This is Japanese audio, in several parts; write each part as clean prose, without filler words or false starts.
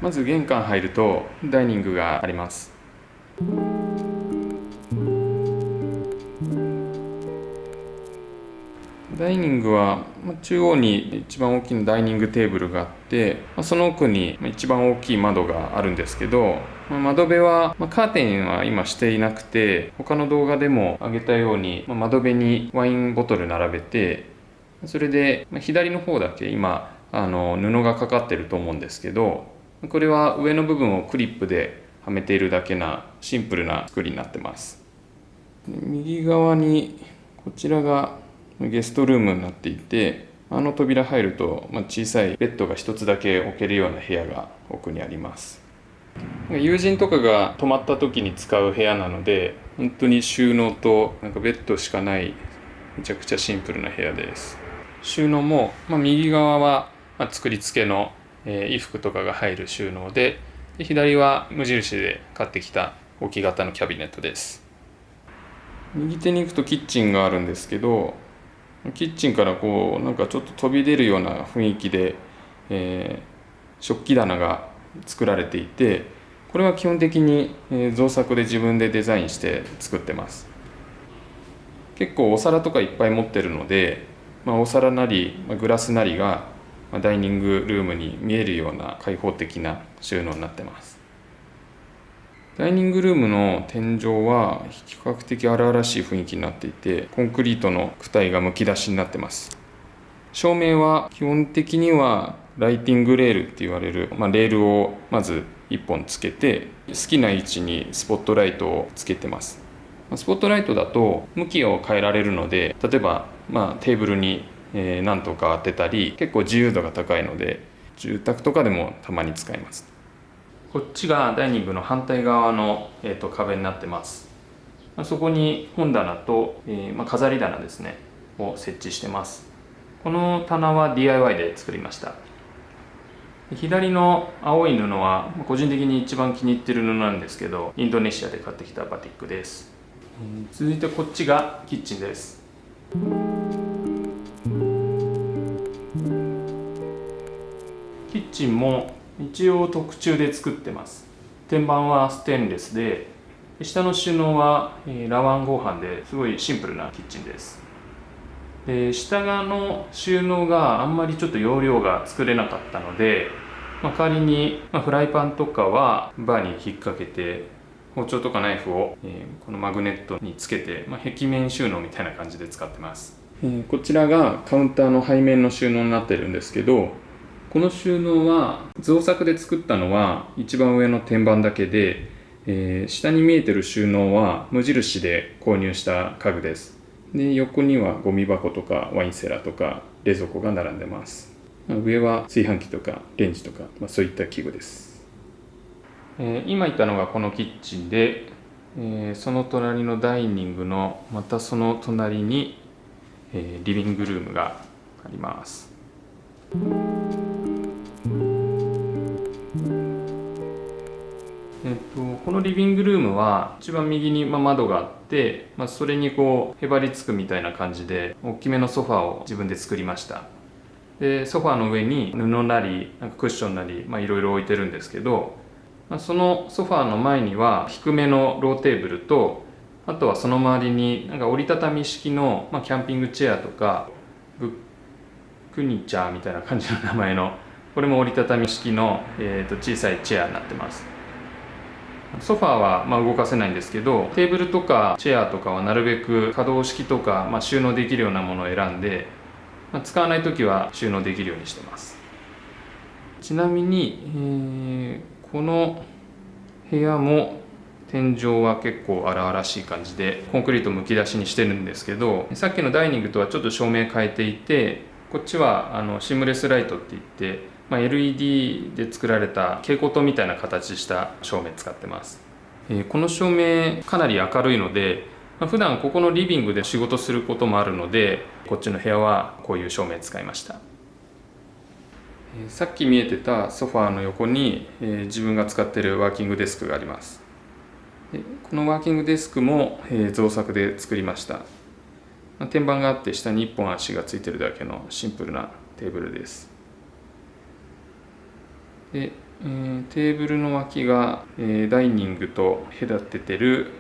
まず玄関入るとダイニングがあります。ダイニングは中央に一番大きなダイニングテーブルがあって、その奥に一番大きい窓があるんですけど、窓辺はカーテンは今していなくて、他の動画でも上げたように窓辺にワインボトル並べて、それで左の方だけ今布がかかってると思うんですけど、これは上の部分をクリップではめているだけなシンプルな作りになってます。右側にこちらがゲストルームになっていて、扉入ると小さいベッドが一つだけ置けるような部屋が奥にあります。友人とかが泊まった時に使う部屋なので、本当に収納とベッドしかないめちゃくちゃシンプルな部屋です。収納も、右側は作り付けの衣服とかが入る収納で、左は無印で買ってきた大き型のキャビネットです。右手に行くとキッチンがあるんですけど、キッチンからちょっと飛び出るような雰囲気で、食器棚が作られていて、これは基本的に造作で自分でデザインして作ってます。結構お皿とかいっぱい持ってるので、お皿なりグラスなりがダイニングルームに見えるような開放的な収納になってます。ダイニングルームの天井は比較的荒々しい雰囲気になっていて、コンクリートの躯体がむき出しになってます。照明は基本的にはライティングレールって言われる、レールをまず1本つけて、好きな位置にスポットライトをつけてます。スポットライトだと向きを変えられるので、例えばテーブルに何とか当てたり、結構自由度が高いので住宅とかでもたまに使います。こっちがダイニングの反対側の、壁になってます。そこに本棚と、飾り棚ですねを設置してます。この棚は DIY で作りました。左の青い布は個人的に一番気に入っている布なんですけど、インドネシアで買ってきたバティックです。続いてこっちがキッチンです。キッチンも一応特注で作ってます。天板はステンレスで、下の収納はラワン合板ですごいシンプルなキッチンです。で、下側の収納があんまりちょっと容量が作れなかったので、代わりにフライパンとかはバーに引っ掛けて、包丁とかナイフをこのマグネットにつけて、壁面収納みたいな感じで使ってます。こちらがカウンターの背面の収納になってるんですけど、この収納は造作で作ったのは一番上の天板だけで、下に見えてる収納は無印で購入した家具です。で、横にはゴミ箱とかワインセラーとか冷蔵庫が並んでます。上は炊飯器とかレンジとか、そういった器具です。今言ったのがこのキッチンで、その隣のダイニングのまたその隣に、リビングルームがあります。このリビングルームは一番右に窓があって、それにへばりつくみたいな感じで大きめのソファーを自分で作りました。で、ソファーの上に布なりクッションなりいろいろ置いてるんですけど、そのソファーの前には低めのローテーブルと、あとはその周りに折りたたみ式のキャンピングチェアとかブックニチャーみたいな感じの名前の、これも折りたたみ式の、小さいチェアになってます。ソファーは動かせないんですけど、テーブルとかチェアとかはなるべく可動式とか、収納できるようなものを選んで、使わないときは収納できるようにしてます。ちなみに、この部屋も天井は結構荒々しい感じでコンクリートむき出しにしてるんですけど、さっきのダイニングとはちょっと照明変えていて、こっちはシームレスライトって言って、LED で作られた蛍光灯みたいな形した照明使ってます。この照明かなり明るいので、普段ここのリビングで仕事することもあるので、こっちの部屋はこういう照明使いました。さっき見えてたソファーの横に自分が使っているワーキングデスクがあります。このワーキングデスクも造作で作りました。天板があって下に1本足がついてるだけのシンプルなテーブルです。で、テーブルの脇が、ダイニングと隔ててる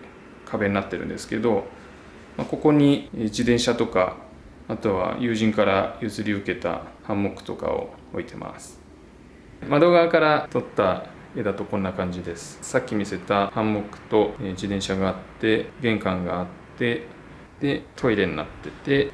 壁になってるんですけど、ここに自転車とか、あとは友人から譲り受けたハンモックとかを置いてます。窓側から撮った絵だとこんな感じです。さっき見せたハンモックと自転車があって、玄関があって、でトイレになってて、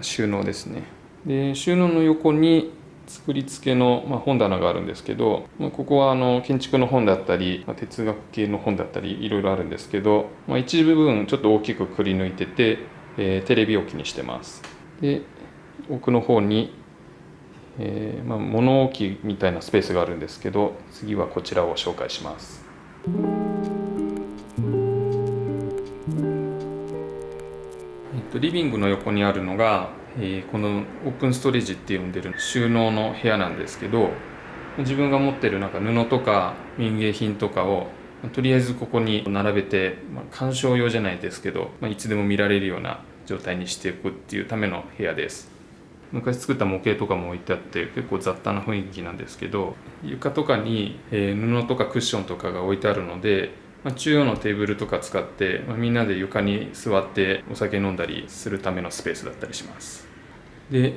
収納ですね。で収納の横に作り付けの、本棚があるんですけど、ここは建築の本だったり、哲学系の本だったりいろいろあるんですけど、一部分ちょっと大きくくり抜いてて、テレビ置きにしてます。で奥の方に、物置みたいなスペースがあるんですけど、次はこちらを紹介します。リビングの横にあるのが、このオープンストレージって呼んでる収納の部屋なんですけど、自分が持ってるなんか布とか民芸品とかをとりあえずここに並べて、鑑賞用じゃないですけど、いつでも見られるような状態にしていくっていうための部屋です。昔作った模型とかも置いてあって結構雑多な雰囲気なんですけど、床とかに布とかクッションとかが置いてあるので、中央のテーブルとか使って、みんなで床に座ってお酒飲んだりするためのスペースだったりします。で、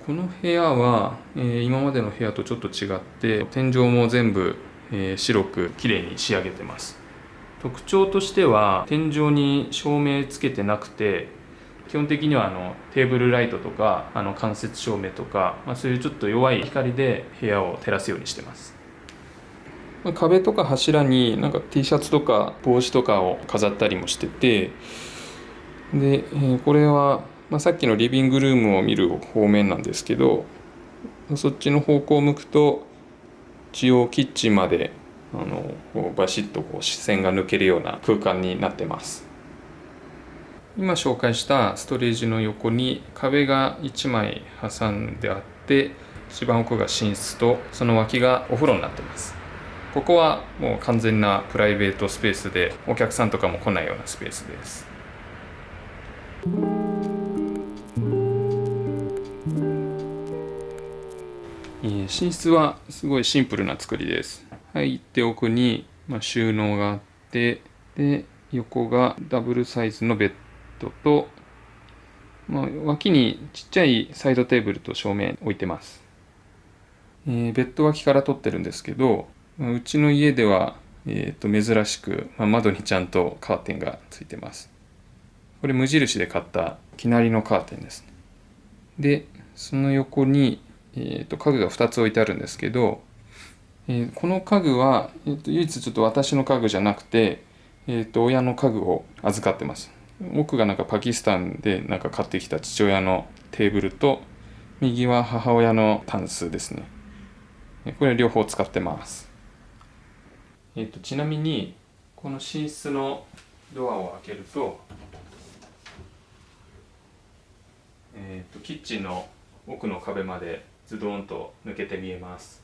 この部屋は、今までの部屋とちょっと違って天井も全部、白くきれいに仕上げてます。特徴としては天井に照明つけてなくて、基本的にはテーブルライトとか間接照明とか、そういうちょっと弱い光で部屋を照らすようにしてます。壁とか柱になんか T シャツとか帽子とかを飾ったりもしてて、で、これは、さっきのリビングルームを見る方面なんですけど、そっちの方向を向くと一応キッチンまでバシッと視線が抜けるような空間になってます。今紹介したストレージの横に壁が1枚挟んであって、一番奥が寝室とその脇がお風呂になってます。ここはもう完全なプライベートスペースで、お客さんとかも来ないようなスペースです。寝室はすごいシンプルな作りです。入って奥に、収納があって、で横がダブルサイズのベッドと、脇にちっちゃいサイドテーブルと照明置いてます。ベッド脇から撮ってるんですけど、うちの家では、珍しく、窓にちゃんとカーテンがついてます。これ無印で買った生成りのカーテンですね。でその横に、家具が2つ置いてあるんですけど、この家具は、唯一ちょっと私の家具じゃなくて、親の家具を預かってます。奥がなんかパキスタンでなんか買ってきた父親のテーブルと、右は母親のタンスですね。これ両方使ってます。ちなみにこの寝室のドアを開けると、キッチンの奥の壁までズドンと抜けて見えます。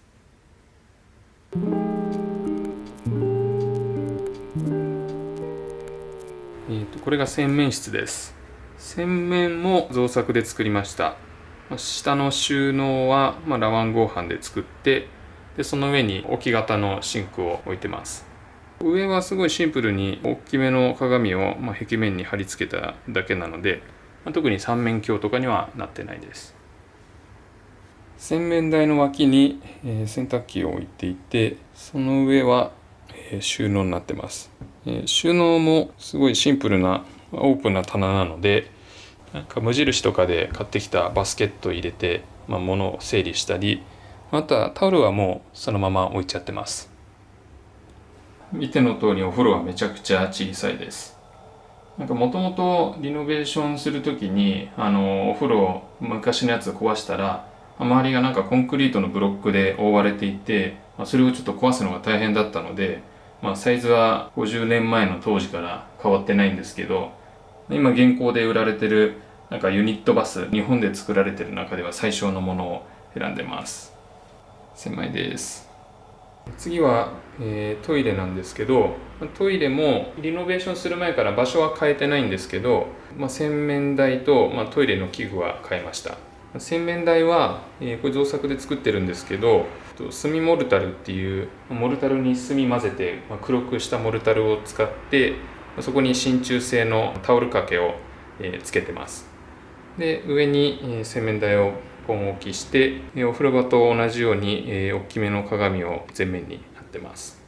これが洗面室です。洗面も造作で作りました。下の収納は、ラワン合板で作って、でその上に置き型のシンクを置いてます。上はすごいシンプルに大きめの鏡を、壁面に貼り付けただけなので、特に三面鏡とかにはなってないです。洗面台の脇に、洗濯機を置いていて、その上は、収納になってます。収納もすごいシンプルなオープンな棚なので、なんか無印とかで買ってきたバスケットを入れて、物を整理したり、あとはタオルはもうそのまま置いちゃってます。見ての通りお風呂はめちゃくちゃ小さいです。なんかもともとリノベーションするときにお風呂昔のやつ壊したら、周りがなんかコンクリートのブロックで覆われていて、それをちょっと壊すのが大変だったので、サイズは50年前の当時から変わってないんですけど、今現行で売られてるなんかユニットバス、日本で作られてる中では最小のものを選んでます。狭いです。次は、トイレなんですけど、トイレもリノベーションする前から場所は変えてないんですけど、洗面台と、トイレの器具は変えました。洗面台は、これ造作で作ってるんですけど、墨モルタルっていうモルタルに墨混ぜて黒くしたモルタルを使ってそこに真鍮製のタオル掛けをつけてます。で上に洗面台をポン置きしてお風呂場と同じように大きめの鏡を前面に貼ってます。